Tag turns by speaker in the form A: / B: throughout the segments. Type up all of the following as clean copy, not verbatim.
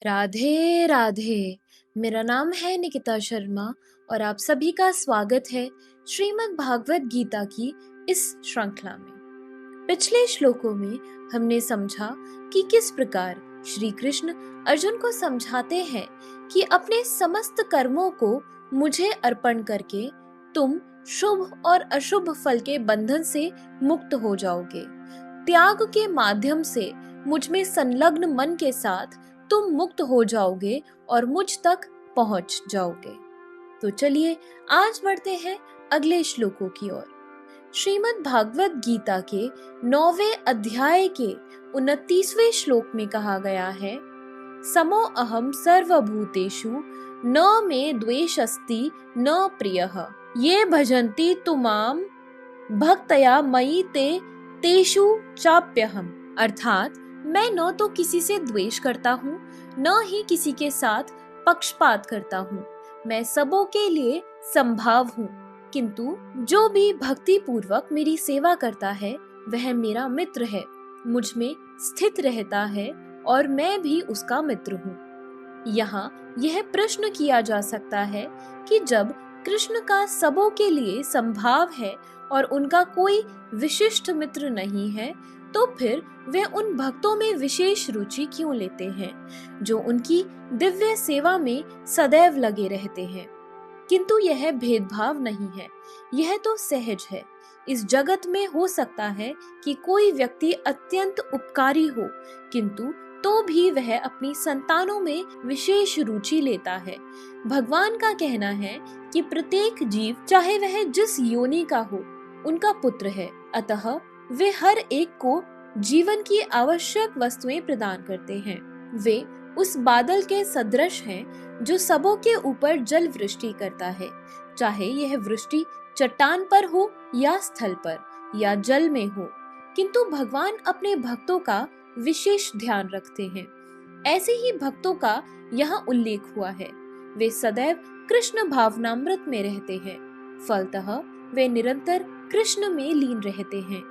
A: राधे राधे। मेरा नाम है निकिता शर्मा और आप सभी का स्वागत है श्रीमद् भागवत गीता की इस श्रृंखला में। पिछले श्लोकों में हमने समझा कि किस प्रकार श्री कृष्ण अर्जुन को समझाते हैं कि अपने समस्त कर्मों को मुझे अर्पण करके तुम शुभ और अशुभ फल के बंधन से मुक्त हो जाओगे। त्याग के माध्यम से मुझ में संलग्न मन के साथ तुम मुक्त हो जाओगे और मुझ तक पहुंच जाओगे। तो चलिए आज बढ़ते हैं अगले श्लोकों की ओर। श्रीमद् भागवत गीता के 9वें अध्याय के 29वें श्लोक में कहा गया है, समो अहम सर्वभूतेषु न मे द्वेषस्ति न प्रियः ये भजन्ति तु माम भक्तया मयि तेषु चाप्यहम। अर्थात मैं न तो किसी से द्वेष करता हूँ न ही किसी के साथ पक्षपात करता हूँ। मैं सबों के लिए संभाव हूँ, किंतु जो भी भक्ति पूर्वक मेरी सेवा करता है वह मेरा मित्र है, मुझ में स्थित रहता है और मैं भी उसका मित्र हूँ। यहाँ यह प्रश्न किया जा सकता है कि जब कृष्ण का सबों के लिए संभाव है और उनका कोई विशिष्ट मित्र नहीं है, तो फिर वे उन भक्तों में विशेष रुचि क्यों लेते हैं जो उनकी दिव्य सेवा में सदैव लगे रहते हैं। किंतु यह भेदभाव नहीं है, यह तो सहज है। इस जगत में हो सकता है कि कोई व्यक्ति अत्यंत उपकारी हो, किंतु तो भी वह अपनी संतानों में विशेष रुचि लेता है। भगवान का कहना है कि प्रत्येक जीव, चाहे वह जिस योनि का हो, उनका पुत्र है। अतः वे हर एक को जीवन की आवश्यक वस्तुएं प्रदान करते हैं। वे उस बादल के सदृश हैं जो सबों के ऊपर जल वृष्टि करता है, चाहे यह वृष्टि चट्टान पर हो या स्थल पर या जल में हो। किंतु भगवान अपने भक्तों का विशेष ध्यान रखते हैं। ऐसे ही भक्तों का यहाँ उल्लेख हुआ है। वे सदैव कृष्ण भावनामृत में रहते हैं, फलतः वे निरंतर कृष्ण में लीन रहते हैं।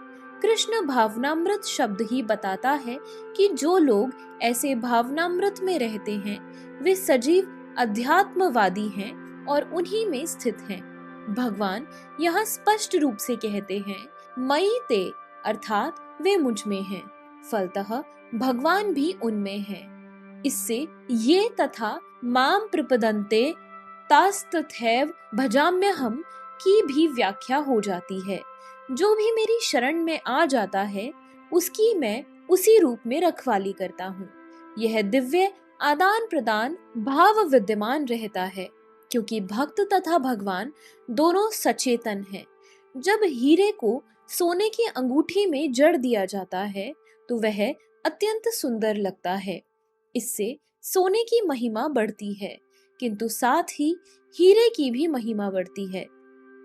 A: कृष्ण भावनामृत शब्द ही बताता है कि जो लोग ऐसे भावनामृत में रहते हैं वे सजीव अध्यात्मवादी हैं और उन्हीं में स्थित हैं। भगवान यहाँ स्पष्ट रूप से कहते हैं, मयि ते, अर्थात वे मुझ में हैं, फलतः भगवान भी उनमें हैं। इससे ये तथा माम प्रपदन्ते तास्तथैव भजाम्यहम की भी व्याख्या हो जाती है। जो भी मेरी शरण में आ जाता है उसकी मैं उसी रूप में रखवाली करता हूँ। यह दिव्य आदान प्रदान भाव विद्यमान रहता है, क्योंकि भक्त तथा भगवान दोनों सचेतन हैं। जब हीरे को सोने की अंगूठी में जड़ दिया जाता है तो वह अत्यंत सुंदर लगता है। इससे सोने की महिमा बढ़ती है, किंतु साथ ही हीरे की भी महिमा बढ़ती है।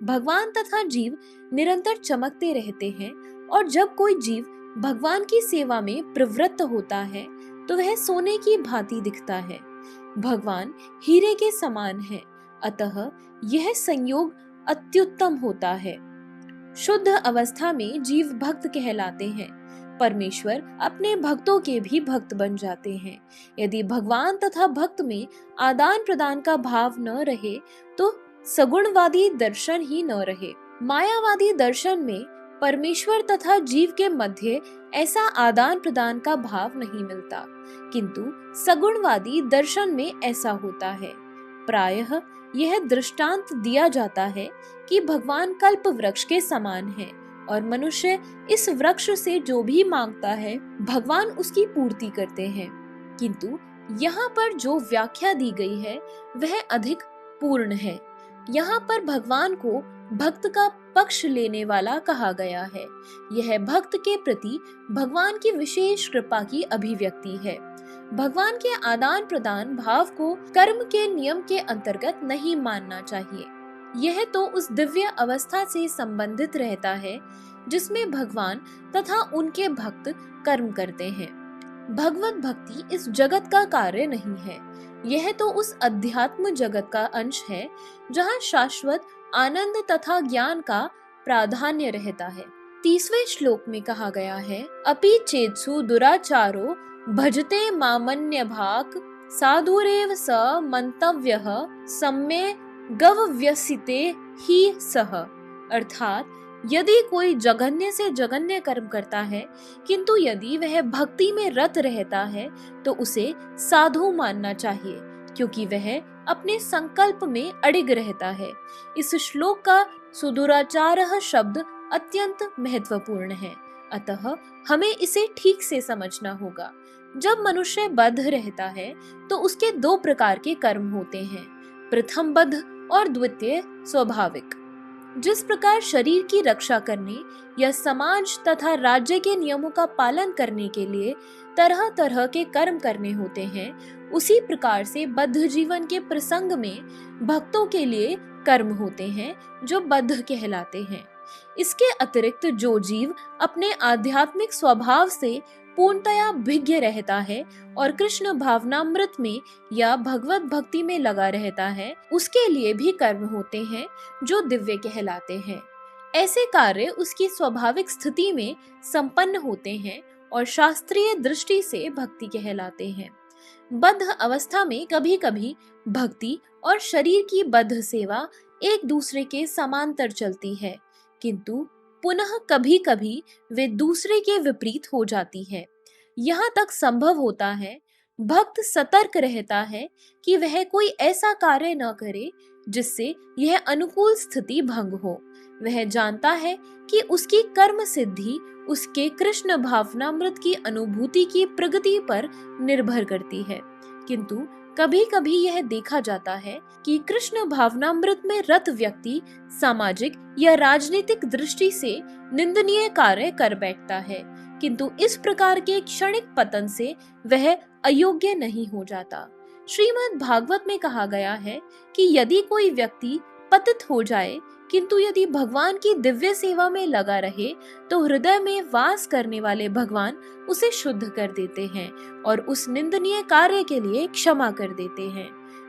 A: भगवान तथा जीव निरंतर चमकते रहते हैं और जब कोई जीव भगवान की सेवा में प्रवृत्त होता है तो वह सोने की भांति दिखता है। भगवान हीरे के समान है, अतः यह संयोग अत्युत्तम होता है। शुद्ध अवस्था में जीव भक्त कहलाते हैं। परमेश्वर अपने भक्तों के भी भक्त बन जाते हैं। यदि भगवान तथा भक्त में आदान प्रदान का भाव न रहे तो सगुणवादी दर्शन ही न रहे। मायावादी दर्शन में परमेश्वर तथा जीव के मध्य ऐसा आदान प्रदान का भाव नहीं मिलता, किंतु सगुणवादी दर्शन में ऐसा होता है। प्रायः यह दृष्टांत दिया जाता है कि भगवान कल्प वृक्ष के समान है और मनुष्य इस वृक्ष से जो भी मांगता है भगवान उसकी पूर्ति करते हैं। किंतु यहाँ पर जो व्याख्या दी गई है वह अधिक पूर्ण है। यहाँ पर भगवान को भक्त का पक्ष लेने वाला कहा गया है। यह भक्त के प्रति भगवान की विशेष कृपा की अभिव्यक्ति है। भगवान के आदान प्रदान भाव को कर्म के नियम के अंतर्गत नहीं मानना चाहिए। यह तो उस दिव्य अवस्था से संबंधित रहता है जिसमें भगवान तथा उनके भक्त कर्म करते हैं। भगवत भक्ति इस जगत का कार्य नहीं है, यह तो उस अध्यात्म जगत का अंश है जहाँ शाश्वत आनंद तथा ज्ञान का प्राधान्य रहता है। 30वें श्लोक में कहा गया है, अपि चेत्सु दुराचारो भजते मामन्य भाग साधुरेव स मंतव्यः सम्ये गव्यसिते ही सह। अर्थात यदि कोई जघन्य से जघन्य कर्म करता है, किंतु यदि वह भक्ति में रत रहता है तो उसे साधु मानना चाहिए, क्योंकि वह अपने संकल्प में अडिग रहता है। इस श्लोक का सुदुराचारः शब्द अत्यंत महत्वपूर्ण है, अतः हमें इसे ठीक से समझना होगा। जब मनुष्य बद्ध रहता है तो उसके दो प्रकार के कर्म होते हैं, प्रथम बद्ध और द्वितीय स्वाभाविक। जिस प्रकार शरीर की रक्षा करने या समाज तथा राज्य के नियमों का पालन करने के लिए तरह तरह के कर्म करने होते हैं, उसी प्रकार से बद्ध जीवन के प्रसंग में भक्तों के लिए कर्म होते हैं जो बद्ध कहलाते हैं। इसके अतिरिक्त जो जीव अपने आध्यात्मिक स्वभाव से पूर्णतया भिज्ञ रहता है और कृष्ण भावनामृत में या भगवत भक्ति में लगा रहता है, उसके लिए भी कर्म होते हैं जो दिव्य कहलाते हैं। ऐसे कार्य उसकी स्वाभाविक स्थिति में संपन्न होते हैं और शास्त्रीय दृष्टि से भक्ति कहलाते हैं। बद्ध अवस्था में कभी कभी भक्ति और शरीर की बद्ध सेवा एक दूसरे के समांतर चलती है, किंतु पुनः कभी कभी वे दूसरे के विपरीत हो जाती है। यहाँ तक संभव होता है भक्त सतर्क रहता है कि वह कोई ऐसा कार्य न करे जिससे यह अनुकूल स्थिति भंग हो। वह जानता है कि उसकी कर्म सिद्धि उसके कृष्ण भावनामृत की अनुभूति की प्रगति पर निर्भर करती है, किंतु कभी कभी यह देखा जाता है कि कृष्ण भावनामृत में रत व्यक्ति सामाजिक या राजनीतिक दृष्टि से निंदनीय कार्य कर बैठता है, किंतु इस प्रकार के क्षणिक पतन से वह अयोग्य नहीं हो जाता। श्रीमद् भागवत में कहा गया है कि यदि कोई व्यक्ति पतित हो जाए, किंतु यदि भगवान की दिव्य सेवा में लगा रहे तो हृदय में वास करने वाले भगवान उसे शुद्ध कर देते हैं और उस निंदनीय कार्य के लिए क्षमा कर देते हैं।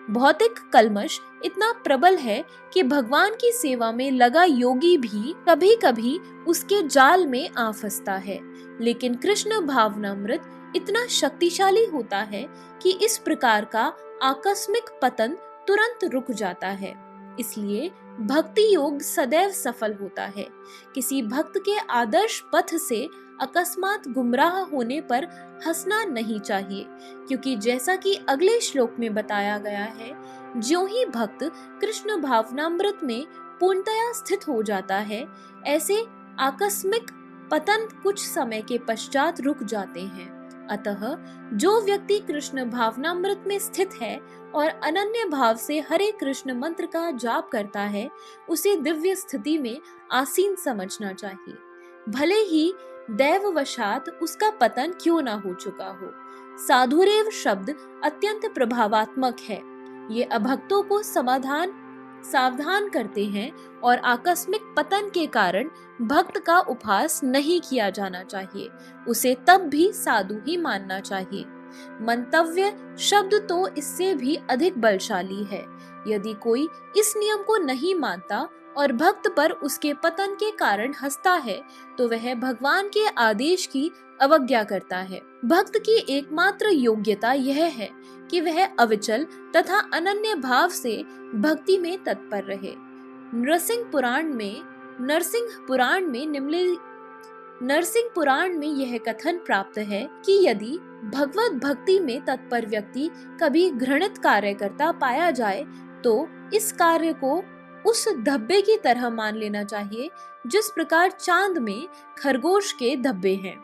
A: भौतिक कल्मश इतना प्रबल है कि भगवान की सेवा में लगा योगी भी कभी कभी उसके जाल में आ फंसता है, लेकिन कृष्ण भावनामृत इतना शक्तिशाली होता है कि इस प्रकार का आकस्मिक पतन तुरंत रुक जाता है। इसलिए भक्ति योग सदैव सफल होता है। किसी भक्त के आदर्श पथ से अकस्मात गुमराह होने पर हंसना नहीं चाहिए, क्योंकि जैसा कि अगले श्लोक में बताया गया है, ज्यों ही भक्त कृष्ण भावनामृत में पूर्णतया स्थित हो जाता है, ऐसे आकस्मिक पतन कुछ समय के पश्चात रुक जाते हैं। अतः जो व्यक्ति कृष्ण भावनामृत में स्थित है और अनन्य भाव से हरे कृष्ण मंत्र का जाप करता है, उसे दिव्य स्थिति में आसीन समझना चाहिए, भले ही दैववशात उसका पतन क्यों ना हो चुका हो। साधुरेव शब्द अत्यंत प्रभावात्मक है। ये अभक्तों को सावधान करते हैं और आकस्मिक पतन के कारण भक्त का उपहास नहीं किया जाना चाहिए, उसे तब भी साधु ही मानना चाहिए। मंतव्य शब्द तो इससे भी अधिक बलशाली है। यदि कोई इस नियम को नहीं मानता और भक्त पर उसके पतन के कारण हंसता है, तो वह भगवान के आदेश की अवज्ञा करता है। भक्त की एकमात्र योग्यता यह है कि वह अविचल तथा अनन्य भाव से भक्ति में तत्पर रहे। नरसिंह पुराण में यह कथन प्राप्त है कि यदि भगवत भक्ति में तत्पर व्यक्ति कभी घृणित कार्य करता पाया जाए, तो इस कार्य को उस धब्बे की तरह मान लेना चाहिए जिस प्रकार चांद में खरगोश के धब्बे हैं।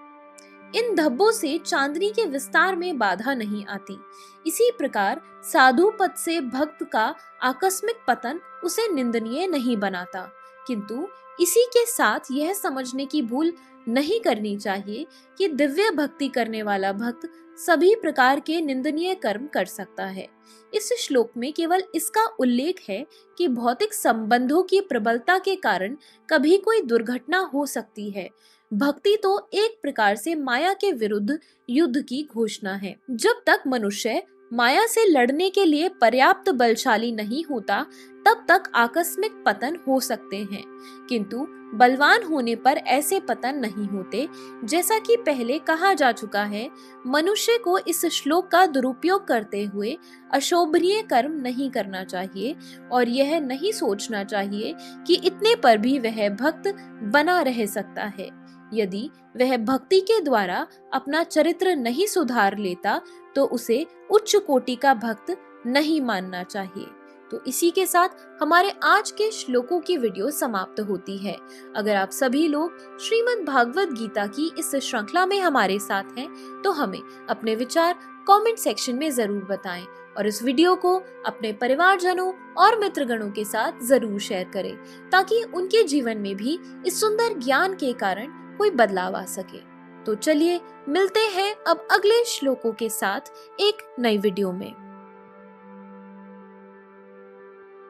A: इन धब्बों से चांदनी के विस्तार में बाधा नहीं आती। इसी प्रकार साधु पद से भक्त का आकस्मिक पतन उसे निंदनीय नहीं बनाता, किंतु इसी के साथ यह समझने की भूल नहीं करनी चाहिए कि दिव्य भक्ति करने वाला भक्त सभी प्रकार के निंदनीय कर्म कर सकता है। इस श्लोक में केवल इसका उल्लेख है कि भौतिक संबंधों की प्रबलता के कारण कभी कोई दुर्घटना हो सकती है। भक्ति तो एक प्रकार से माया के विरुद्ध युद्ध की घोषणा है। जब तक मनुष्य माया से लड़ने के लिए पर्याप्त बलशाली नहीं होता, तब तक आकस्मिक पतन हो सकते हैं, किंतु बलवान होने पर ऐसे पतन नहीं होते। जैसा कि पहले कहा जा चुका है, मनुष्य को इस श्लोक का दुरुपयोग करते हुए अशोभनीय कर्म नहीं करना चाहिए और यह नहीं सोचना चाहिए कि इतने पर भी वह भक्त बना रह सकता है। यदि वह भक्ति के द्वारा अपना चरित्र नहीं सुधार लेता तो उसे उच्च कोटि का भक्त नहीं मानना चाहिए। तो इसी के साथ हमारे आज के श्लोकों की वीडियो समाप्त होती है। अगर आप सभी लोग श्रीमद् भागवत गीता की इस श्रृंखला में हमारे साथ हैं, तो हमें अपने विचार कमेंट सेक्शन में जरूर बताएं और इस वीडियो को अपने परिवारजनों और मित्रगणों के साथ जरूर शेयर करें, ताकि उनके जीवन में भी इस सुंदर ज्ञान के कारण कोई बदलाव आ सके। तो चलिए मिलते हैं अब अगले श्लोकों के साथ एक नई वीडियो में।